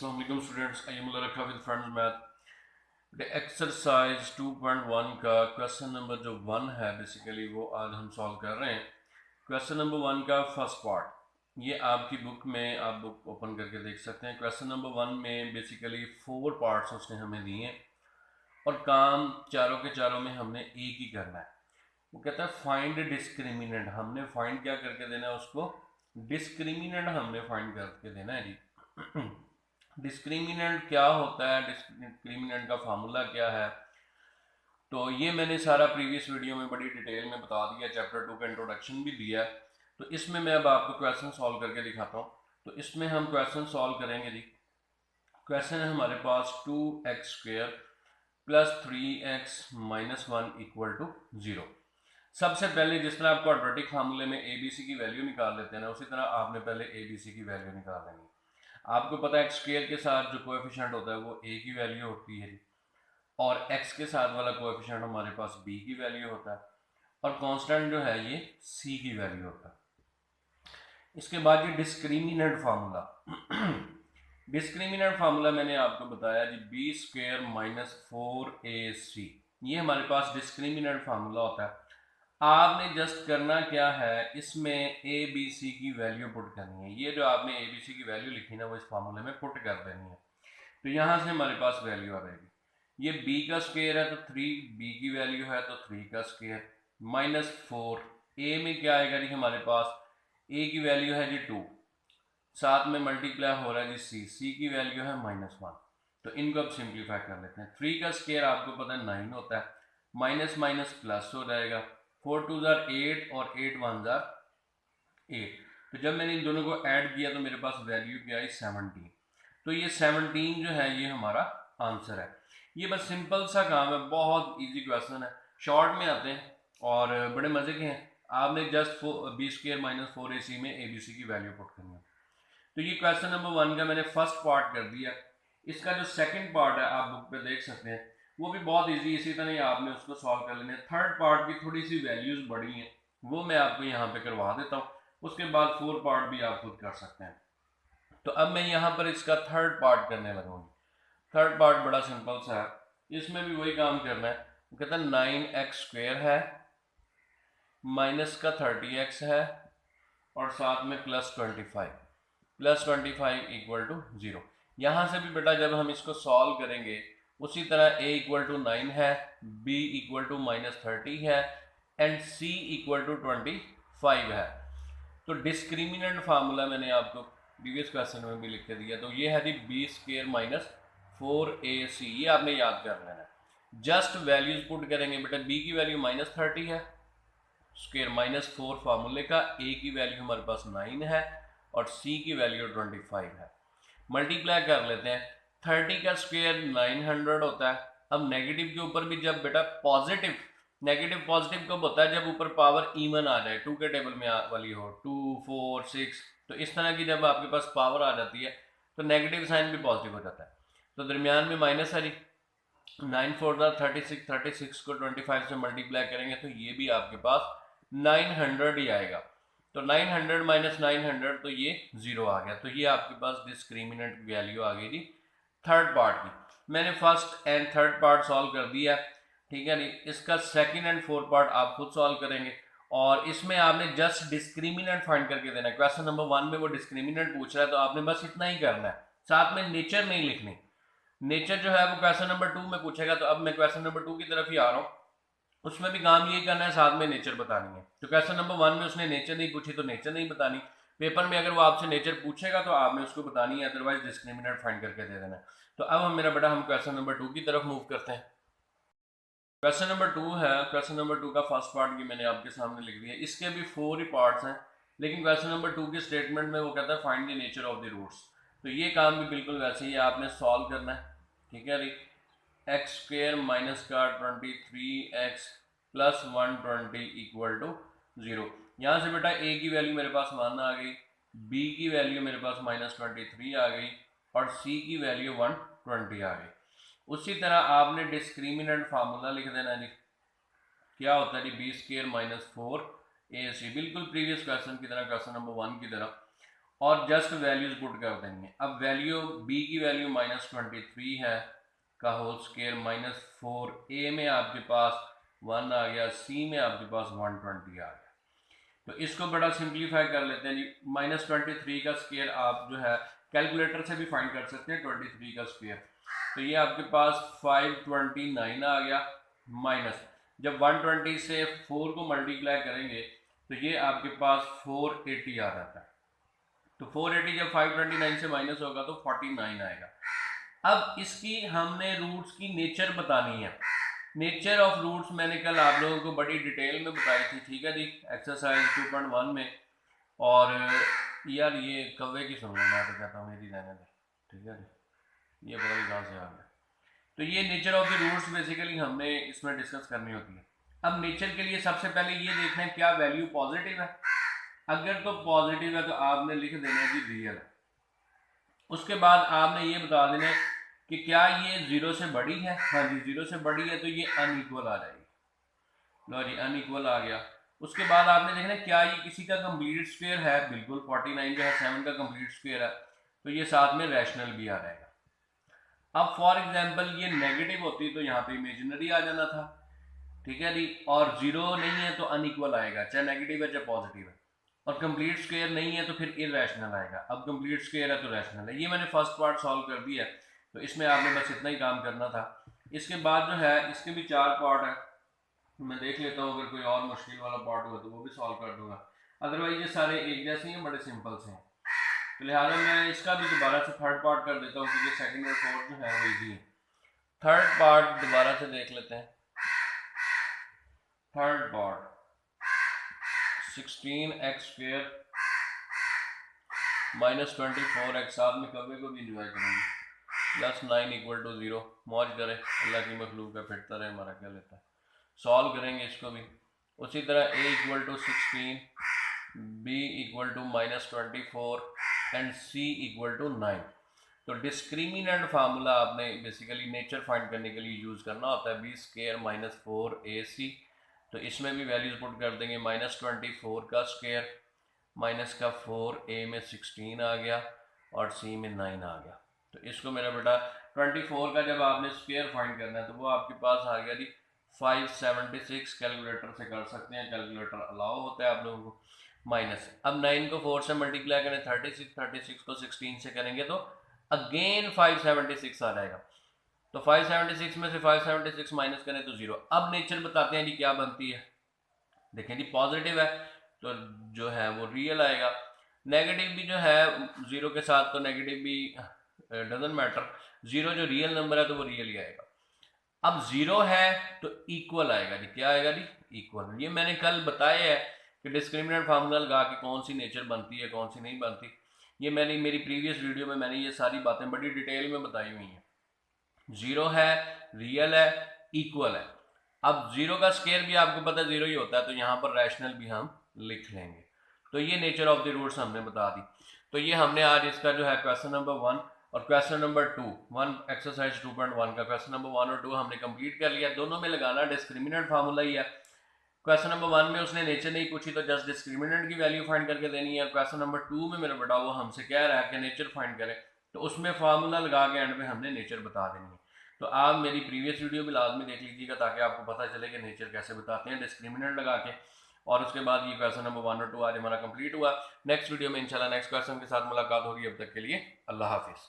अस्सलाम वालेकुम students, I am लरखा विद फ्रेंड्स मैथ। एक्सरसाइज 2.1 का क्वेश्चन नंबर जो 1 है बेसिकली वो आज हम सॉल्व कर रहे हैं। क्वेश्चन नंबर 1 का फर्स्ट पार्ट ये आपकी बुक में आप बुक ओपन करके देख सकते हैं। क्वेश्चन नंबर 1 में बेसिकली 4 पार्ट्स उसने हमें दिए और काम चारों के चारों में हमने एक ही करना है। वो कहता है फाइंड डिस्क्रिमिनेंट। हमने फाइंड क्या करके देना है उसको, डिस्क्रिमिनेंट हमने फाइंड करके देना है जी। डिस्क्रिमिनेंट क्या होता है, डिस्क्रिमिनेंट का फार्मूला क्या है, तो ये मैंने सारा प्रीवियस वीडियो में बड़ी डिटेल में बता दिया, चैप्टर 2 का इंट्रोडक्शन भी दिया है। तो इसमें मैं अब आपको क्वेश्चन सॉल्व करके दिखाता हूँ। तो इसमें हम क्वेश्चन सॉल्व करेंगे जी। क्वेश्चन है हमारे पास 2x² plus 3x minus 1 equal to 0। सबसे पहले जिस तरह आप क्वाड्रेटिक फार्मूले में ABC की वैल्यू निकाल लेते हैं ना, उसी तरह आपने पहले ABC की वैल्यू निकाल लेनी है। आपको पता है एक्स स्क्वायर के साथ जो कोएफिशिएंट होता है वो a की वैल्यू होती है और x के साथ वाला कोएफिशिएंट हमारे पास b की वैल्यू होता है और कांस्टेंट जो है ये c की वैल्यू होता है। इसके बाद ये डिस्क्रिमिनेंट फार्मूला डिस्क्रिमिनेंट फार्मूला मैंने आपको बताया जी, b² माइनस 4ac, ये हमारे पास डिस्क्रिमिनेंट फार्मूला होता है। आपने जस्ट करना क्या है, इसमें ए बी सी की वैल्यू पुट करनी है। ये जो आपने ए बी सी की वैल्यू लिखी ना वो इस फार्मूले में पुट कर देनी है। तो यहाँ से हमारे पास वैल्यू आ जाएगी। ये b का स्क्वायर है तो 3b की वैल्यू है तो 3 का स्क्वायर माइनस 4। ए में क्या आएगा जी, हमारे पास a की वैल्यू है जी 2, साथ में मल्टीप्लाई हो रहा है जी c की वैल्यू है माइनस 1। तो इनको अब सिंप्लीफाई कर लेते हैं। 3 का स्क्वायर आपको पता है 9 होता है, माइनस माइनस प्लस हो जाएगा, 4 2 जार 8 और 8 1 जार 8। तो जब मैंने इन दोनों को ऐड किया तो मेरे पास वैल्यू क्या आई 17। तो ये 17 जो है ये हमारा आंसर है। ये बस सिंपल सा काम है, बहुत इजी क्वेश्चन है, शॉर्ट में आते हैं और बड़े मजे के हैं। आपने जस्ट b² माइनस 4ac में abc की वैल्यू पुट करनी है। तो ये क्वेश्चन नंबर 1 का मैंने फर्स्ट पार्ट कर दिया। इसका जो सेकंड पार्ट है आप बुक पे देख सकते हैं, वो भी बहुत इजी, इसी तरह ही आपने उसको सॉल्व कर लेना है। थर्ड पार्ट की थोड़ी सी वैल्यूज बढ़ी हैं, वो मैं आपको यहाँ पे करवा देता हूँ, उसके बाद 4 पार्ट भी आप खुद कर सकते हैं। तो अब मैं यहाँ पर इसका थर्ड पार्ट करने लगूंगी। थर्ड पार्ट बड़ा सिंपल सा है, इसमें भी वही काम करना है। वो कहता है 9x² है, माइनस का 30x है और साथ में प्लस 25 इक्वल टू 0। यहाँ से भी बेटा जब हम इसको सॉल्व करेंगे उसी तरह a इक्वल टू 9 है, b इक्वल टू माइनस 30 है एंड c इक्वल टू 25 है। तो डिस्क्रिमिनेंट फार्मूला मैंने आपको प्रीवियस क्वेश्चन में भी लिख के दिया। तो ये है जी b² माइनस 4ac, ये आपने याद कर लेना है। जस्ट वैल्यूज पुट करेंगे बेटा, b की वैल्यू माइनस 30 है, स्क्वायर माइनस 4 फार्मूले का, a की वैल्यू हमारे पास 9 है और c की वैल्यू 25 है। मल्टीप्लाई कर लेते हैं, 30 का स्क्वायर 900 होता है। अब नेगेटिव के ऊपर भी जब बेटा पॉजिटिव, नेगेटिव पॉजिटिव कब होता है, जब ऊपर पावर इवन आ जाए, 2 के टेबल में वाली हो, 2 4 6, तो इस तरह की जब आपके पास पावर आ जाती है तो नेगेटिव साइन भी पॉजिटिव हो जाता है। तो दरमियान में माइनस है जी, 9 4 36, 36 को 25 से मल्टीप्लाई करेंगे तो ये भी आपके पास 900 ही आएगा। तो 900 माइनस 900 तो ये 0 आ गया। तो ये आपके पास डिस्क्रिमिनेंट वैल्यू आ गई जी थर्ड पार्ट की। मैंने first and third part solve कर दिया, ठीक है नी। इसका सेकंड एंड फोर्थ पार्ट आप खुद सॉल्व करेंगे और इसमें आपने जस्ट डिस्क्रिमिनेंट फाइंड करके देना है। क्वेश्चन नंबर 1 में वो डिस्क्रिमिनेंट पूछ रहा है तो आपने बस इतना ही करना है, साथ में नेचर नहीं लिखनी। नेचर जो है वो क्वेश्चन नंबर 2 में पूछेगा, तो अब मैं क्वेश्चन नंबर 2 की तरफ ही आ रहा हूँ, उसमें भी काम यही करना है, साथ में नेचर बतानी है। तो क्वेश्चन नंबर 1 में उसने नेचर नहीं पूछी तो नेचर नहीं बतानी। पेपर में अगर वो आपसे नेचर पूछेगा तो आपने उसको बतानी है, अदरवाइज डिस्क्रिमिनेंट फाइंड करके दे देना है। तो अब हम मेरा बेटा हम क्वेश्चन नंबर 2 की तरफ मूव करते हैं। क्वेश्चन नंबर 2 है, क्वेश्चन नंबर 2 का फर्स्ट पार्ट भी मैंने आपके सामने लिख दिया। इसके भी 4 ही पार्ट्स हैं, लेकिन क्वेश्चन नंबर 2 के स्टेटमेंट में वो कहता है find the nature of the roots. तो ये काम भी बिल्कुल वैसे ही आपने सॉल्व करना है, ठीक है। x² माइनस का 23x प्लस 120 इक्वल टू 0। यहाँ से बेटा a की वैल्यू मेरे पास 1 आ गई, b की वैल्यू मेरे पास माइनस 23 आ गई और c की वैल्यू 120 आ गई। उसी तरह आपने डिस्क्रिमिनेंट फार्मूला लिख देना जी, क्या होता है जी b² माइनस 4ac, बिल्कुल प्रीवियस क्वेश्चन की तरह, क्वेश्चन नंबर 1 की तरह। और जस्ट वैल्यूज पुट कर देंगे। अब वैल्यू b की वैल्यू -23 है का होल स्क्वायर -4, a में आपके पास 1 आ गया, c में आपके पास 120 आ गया। तो इसको बड़ा सिंप्लीफाई कर लेते हैं जी। -23 का स्क्वायर आप जो है कैलकुलेटर से भी फाइंड कर सकते हैं, 23 का स्क्वायर। तो ये आपके पास 529 आ गया, माइनस जब 120 से 4 को मल्टीप्लाई करेंगे तो ये आपके पास 480 आ जाता है। तो 480 जब 529 से माइनस होगा तो 49 आएगा। अब इसकी हमने रूट्स की नेचर बतानी है। नेचर ऑफ रूट्स मैंने कल आप लोगों को बड़ी डिटेल में बताई थी, ठीक है जी, एक्सरसाइज 2.1 में। और यार ये कव्वे की सुनना, मैं तो कहता हूँ मेरी रहने दे, ठीक है जी, ये पता नहीं कहाँ से आ गया। तो ये nature of the roots basically हमने इसमें डिस्कस करनी होती है। अब नेचर के लिए सबसे पहले ये देखना है क्या वैल्यू पॉजिटिव है। अगर तो पॉजिटिव है तो आपने लिख देना है जी रियल है। उसके बाद आपने ये बता देना है कि क्या ये 0 से बड़ी है। हाँ जी 0 से बड़ी है तो ये अनइक्वल आ जाएगी। लो जी अनइक्वल आ गया। उसके बाद आपने देखना क्या ये किसी का कंप्लीट स्क्वायर है। बिल्कुल 49 जो है 7 का कंप्लीट स्क्वायर है, तो ये साथ में रैशनल भी आ जाएगा। अब फॉर एग्जांपल ये नेगेटिव होती तो यहाँ पे इमेजिनरी आ जाना था, ठीक है जी। और 0 नहीं है तो अनइक्वल आएगा, चाहे नेगेटिव है चाहे पॉजिटिव है। और कंप्लीट स्क्वायर नहीं है तो फिर इरैशनल आएगा। अब कंप्लीट स्क्वायर है तो रैशनल है। ये मैंने फर्स्ट पार्ट सॉल्व कर दिया है, तो इसमें आपने बस इतना ही काम करना था। इसके बाद जो है इसके भी 4 पार्ट है, मैं देख लेता हूँ अगर कोई और मुश्किल वाला पार्ट हुआ तो वो भी सॉल्व कर दूंगा। अदरवाइज ये सारे एक जैसे हैं, बड़े सिंपल से हैं। तो लिहाजा मैं इसका भी दोबारा से थर्ड पार्ट कर देता हूँ क्योंकि सेकंड और फोर्थ जो है वो इजी है। थर्ड पार्ट दोबारा से देख लेते हैं। थर्ड पार्ट 16x² -24x, साथ में कब्बे को भी इंजॉय करेंगे। +9 = 0। मौज करे, अल्लाह की मखलूक है, फिटता रहे, हमारा क्या लेता है। सॉल्व करेंगे इसको भी उसी तरह। a = 16, b = -24 and c = 9। तो डिस्क्रिमिनेंट फार्मूला आपने बेसिकली नेचर फाइंड करने के लिए यूज़ करना होता है, b² - 4ac। तो इसमें भी वैल्यूज पुट कर देंगे। -24 का स्क्वायर माइनस का 4a में 16 आ गया और c में 9 आ गया। तो इसको मेरा बेटा 24 का जब आपने स्क्वायर फाइंड करना है तो वो आपके पास आ गया जी 576। कैलकुलेटर से कर सकते हैं, कैलकुलेटर अलाउ होता है आप लोगों को। माइनस अब 9 को 4 से मल्टीप्लाई करें 36, 36 को 16 से करेंगे तो अगेन 576 आ जाएगा। तो 576 में से 576 माइनस करें तो 0। अब नेचर बताते हैं जी क्या बनती है। देखें जी पॉजिटिव है तो जो है वो रियल आएगा, नेगेटिव भी जो है 0 के साथ तो नेगेटिव भी डजंट मैटर, 0 जो रियल नंबर है तो वो रियल ही आएगा। अब 0 है तो इक्वल आएगा जी, क्या आएगा जी इक्वल। ये मैंने कल बताया है कि डिस्क्रिमिनेंट फार्मूला लगा के कौन सी नेचर बनती है कौन सी नहीं बनती। ये मैंने मेरी प्रीवियस वीडियो में मैंने ये सारी बातें बड़ी डिटेल में बताई हुई हैं। 0 है, रियल है, इक्वल है। अब 0 का स्क्वायर भी आपको पता है 0 ही होता है, तो यहाँ पर रैशनल भी हम लिख लेंगे। तो ये नेचर ऑफ द रूट्स हमने बता दी। तो ये हमने आज इसका जो है क्वेश्चन नंबर 1 और क्वेश्चन नंबर 2 एक्सरसाइज 2.1 का क्वेश्चन नंबर 1 और 2 हमने कंप्लीट कर लिया। दोनों में लगाना डिस्क्रिमिनेंट फार्मूला ही है। क्वेश्चन नंबर 1 में उसने नेचर नहीं पूछी तो जस्ट डिस्क्रिमिनेंट की वैल्यू फाइंड करके देनी है। क्वेश्चन नंबर 2 में मेरा बेटा वो हमसे कह रहा है कि नेचर फाइंड करें, तो उसमें फार्मूला लगा के एंड में हमने नेचर बता देनी है। तो आप मेरी प्रीवियस वीडियो भी लाजमी देख लीजिएगा ताकि आपको पता चले कि नेचर कैसे बताते हैं डिस्क्रिमिनेंट लगा के। और उसके बाद ये क्वेश्चन नंबर 1 और 2 आज हमारा कंप्लीट हुआ। नेक्स्ट वीडियो में इंशाल्लाह नेक्स्ट क्वेश्चन के साथ मुलाकात होगी। अब तक के लिए अल्लाह हाफिज़।